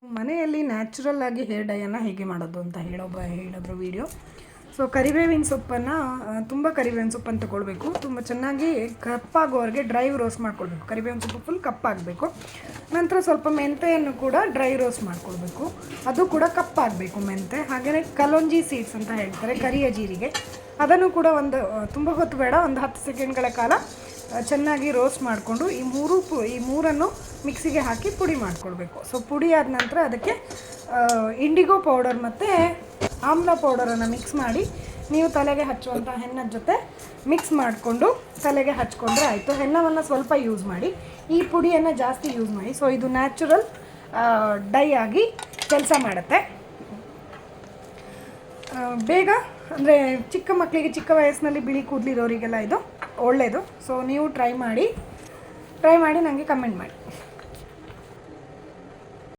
ಮನೆಯಲ್ಲಿ ನ್ಯಾಚುರಲ್ ಆಗಿ ಹೇರ್ ಡೈಯನ್ನು ಹೇಗೆ ಮಾಡೋದು ಅಂತ ಹೇಳಿದ್ರು ವಿಡಿಯೋ. ಸೊ ಕರಿಬೇವಿನ ಸೊಪ್ಪನ್ನು ತುಂಬ ಕರಿಬೇವಿನ ಸೊಪ್ಪನ್ನು ತೊಗೊಳ್ಬೇಕು. ತುಂಬ ಚೆನ್ನಾಗಿ ಕಪ್ಪಾಗೋವರೆಗೆ ಡ್ರೈ ರೋಸ್ಟ್ ಮಾಡ್ಕೊಳ್ಬೇಕು. ಕರಿಬೇವಿನ ಸೊಪ್ಪು ಫುಲ್ ಕಪ್ಪಾಗಬೇಕು. ನಂತರ ಸ್ವಲ್ಪ ಮೆಂತೆಯನ್ನು ಕೂಡ ಡ್ರೈ ರೋಸ್ಟ್ ಮಾಡ್ಕೊಳ್ಬೇಕು. ಅದು ಕೂಡ ಕಪ್ಪಾಗಬೇಕು ಮೆಂತೆ. ಹಾಗೆಯೇ ಕಲೋಂಜಿ ಸೀಡ್ಸ್ ಅಂತ ಹೇಳ್ತಾರೆ, ಕರಿಯ ಜೀರಿಗೆ, ಅದನ್ನು ಕೂಡ ತುಂಬ ಹೊತ್ತು ಬೇಡ, ಒಂದು 10 ಸೆಕೆಂಡ್ಗಳ ಕಾಲ ಚೆನ್ನಾಗಿ ರೋಸ್ಟ್ ಮಾಡಿಕೊಂಡು ಈ ಮೂರನ್ನು ಮಿಕ್ಸಿಗೆ ಹಾಕಿ ಪುಡಿ ಮಾಡಿಕೊಳ್ಬೇಕು. ಸೊ ಪುಡಿ ಆದ ನಂತರ ಅದಕ್ಕೆ ಇಂಡಿಗೋ ಪೌಡರ್ ಮತ್ತು ಆಮ್ಲ ಪೌಡರನ್ನು ಮಿಕ್ಸ್ ಮಾಡಿ ನೀವು ತಲೆಗೆ ಹಚ್ಚುವಂಥ ಹೆನ್ನದ ಜೊತೆ ಮಿಕ್ಸ್ ಮಾಡಿಕೊಂಡು ತಲೆಗೆ ಹಚ್ಕೊಂಡ್ರೆ ಆಯಿತು. ಹೆನ್ನವನ್ನು ಸ್ವಲ್ಪ ಯೂಸ್ ಮಾಡಿ, ಈ ಪುಡಿಯನ್ನು ಜಾಸ್ತಿ ಯೂಸ್ ಮಾಡಿ. ಸೊ ಇದು ನ್ಯಾಚುರಲ್ ಡೈ ಆಗಿ ಕೆಲಸ ಮಾಡುತ್ತೆ. ಬೇಗ ಅಂದರೆ ಚಿಕ್ಕ ಮಕ್ಕಳಿಗೆ, ಚಿಕ್ಕ ವಯಸ್ಸಿನಲ್ಲಿ ಬಿಳಿ ಕೂದಲಿರೋರಿಗೆಲ್ಲ ಇದು ಒಳ್ಳೆಯದು. ಸೊ ನೀವು ಟ್ರೈ ಮಾಡಿ ನನಗೆ ಕಮೆಂಟ್ ಮಾಡಿ.